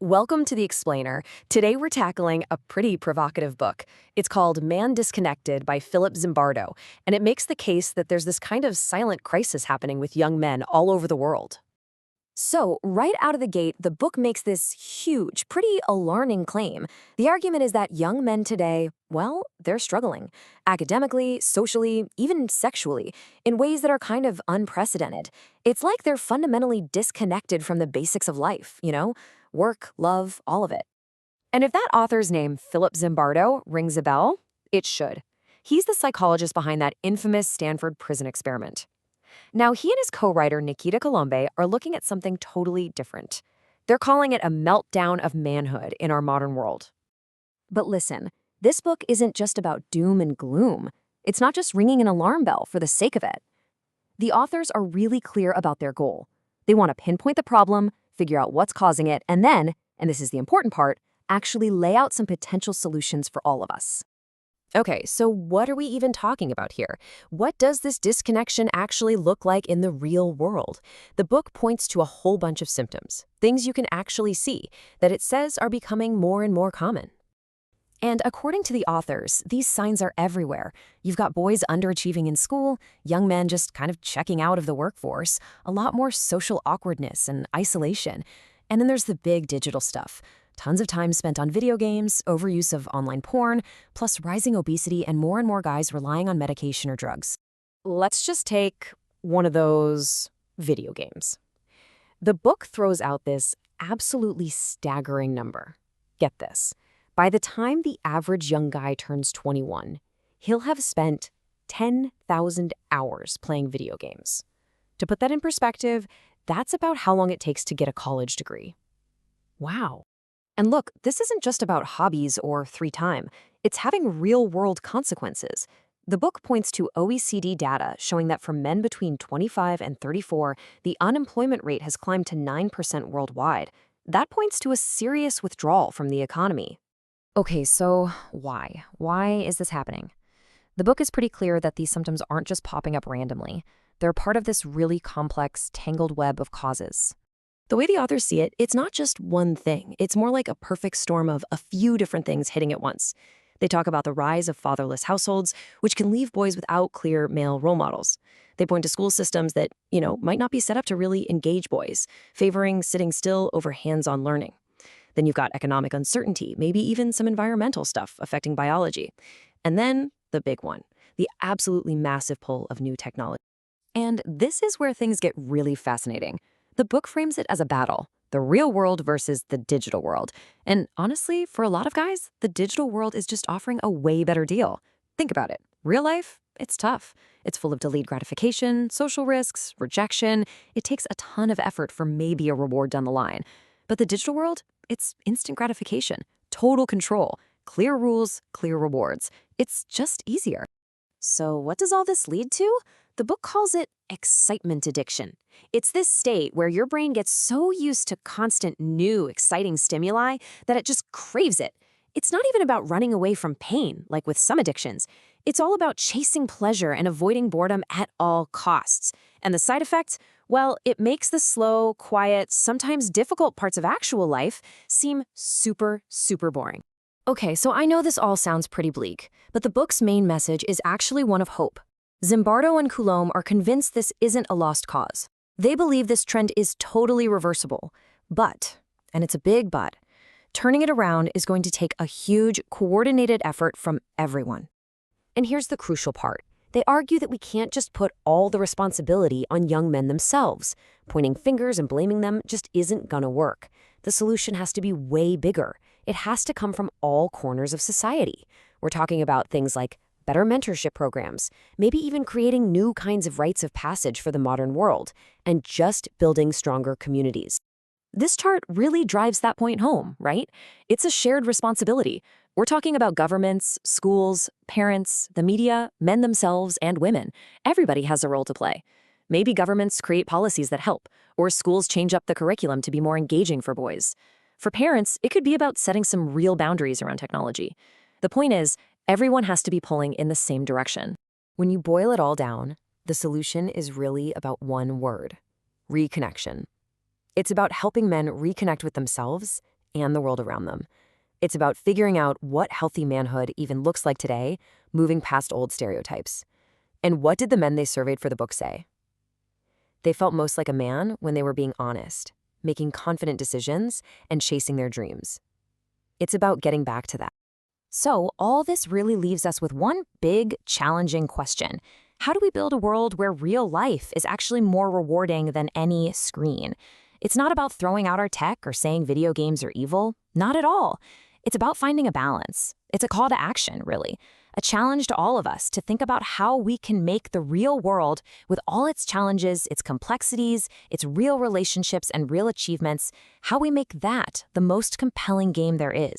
Welcome to The Explainer. Today we're tackling a pretty provocative book. It's called Man Disconnected by Philip Zimbardo, and it makes the case that there's this kind of silent crisis happening with young men all over the world. So, right out of the gate, the book makes this huge, pretty alarming claim. The argument is that young men today, well, they're struggling. Academically, socially, even sexually, in ways that are kind of unprecedented. It's like they're fundamentally disconnected from the basics of life, work, love, all of it. And if that author's name, Philip Zimbardo, rings a bell, it should. He's the psychologist behind that infamous Stanford prison experiment. Now, he and his co-writer, Nikita Colombe, are looking at something totally different. They're calling it a meltdown of manhood in our modern world. But listen, this book isn't just about doom and gloom. It's not just ringing an alarm bell for the sake of it. The authors are really clear about their goal. They want to pinpoint the problem, figure out what's causing it, and then, and this is the important part, actually lay out some potential solutions for all of us. Okay, so what are we even talking about here? What does this disconnection actually look like in the real world? The book points to a whole bunch of symptoms, things you can actually see, that it says are becoming more and more common. And according to the authors, these signs are everywhere. You've got boys underachieving in school, young men just kind of checking out of the workforce, a lot more social awkwardness and isolation. And then there's the big digital stuff. Tons of time spent on video games, overuse of online porn, plus rising obesity and more guys relying on medication or drugs. Let's just take one of those video games. The book throws out this absolutely staggering number. Get this. By the time the average young guy turns 21, he'll have spent 10,000 hours playing video games. To put that in perspective, that's about how long it takes to get a college degree. Wow. And look, this isn't just about hobbies or free time. It's having real-world consequences. The book points to OECD data showing that for men between 25 and 34, the unemployment rate has climbed to 9% worldwide. That points to a serious withdrawal from the economy. Okay, so why? Why is this happening? The book is pretty clear that these symptoms aren't just popping up randomly. They're part of this really complex, tangled web of causes. The way the authors see it, it's not just one thing. It's more like a perfect storm of a few different things hitting at once. They talk about the rise of fatherless households, which can leave boys without clear male role models. They point to school systems that, might not be set up to really engage boys, favoring sitting still over hands-on learning. Then you've got economic uncertainty, maybe even some environmental stuff affecting biology. And then the big one, the absolutely massive pull of new technology. And this is where things get really fascinating. The book frames it as a battle, the real world versus the digital world. And honestly, for a lot of guys, the digital world is just offering a way better deal. Think about it. Real life, it's tough. It's full of delayed gratification, social risks, rejection. It takes a ton of effort for maybe a reward down the line. But the digital world, it's instant gratification, total control, clear rules, clear rewards. It's just easier. So what does all this lead to? The book calls it excitement addiction. It's this state where your brain gets so used to constant new, exciting stimuli that it just craves it. It's not even about running away from pain, like with some addictions. It's all about chasing pleasure and avoiding boredom at all costs. And the side effect? Well, it makes the slow, quiet, sometimes difficult parts of actual life seem super boring. Okay, so I know this all sounds pretty bleak, but the book's main message is actually one of hope. Zimbardo and Coulombe are convinced this isn't a lost cause. They believe this trend is totally reversible. But, and it's a big but, turning it around is going to take a huge, coordinated effort from everyone. And here's the crucial part. They argue that we can't just put all the responsibility on young men themselves. Pointing fingers and blaming them just isn't gonna work. The solution has to be way bigger. It has to come from all corners of society. We're talking about things like better mentorship programs, maybe even creating new kinds of rites of passage for the modern world, and just building stronger communities. This chart really drives that point home, right? It's a shared responsibility. We're talking about governments, schools, parents, the media, men themselves, and women. Everybody has a role to play. Maybe governments create policies that help, or schools change up the curriculum to be more engaging for boys. For parents, it could be about setting some real boundaries around technology. The point is, everyone has to be pulling in the same direction. When you boil it all down, the solution is really about one word: reconnection. It's about helping men reconnect with themselves and the world around them. It's about figuring out what healthy manhood even looks like today, moving past old stereotypes. And what did the men they surveyed for the book say? They felt most like a man when they were being honest, making confident decisions, and chasing their dreams. It's about getting back to that. So, all this really leaves us with one big, challenging question. How do we build a world where real life is actually more rewarding than any screen? It's not about throwing out our tech or saying video games are evil. Not at all. It's about finding a balance. It's a call to action, really. A challenge to all of us to think about how we can make the real world, with all its challenges, its complexities, its real relationships and real achievements, how we make that the most compelling game there is.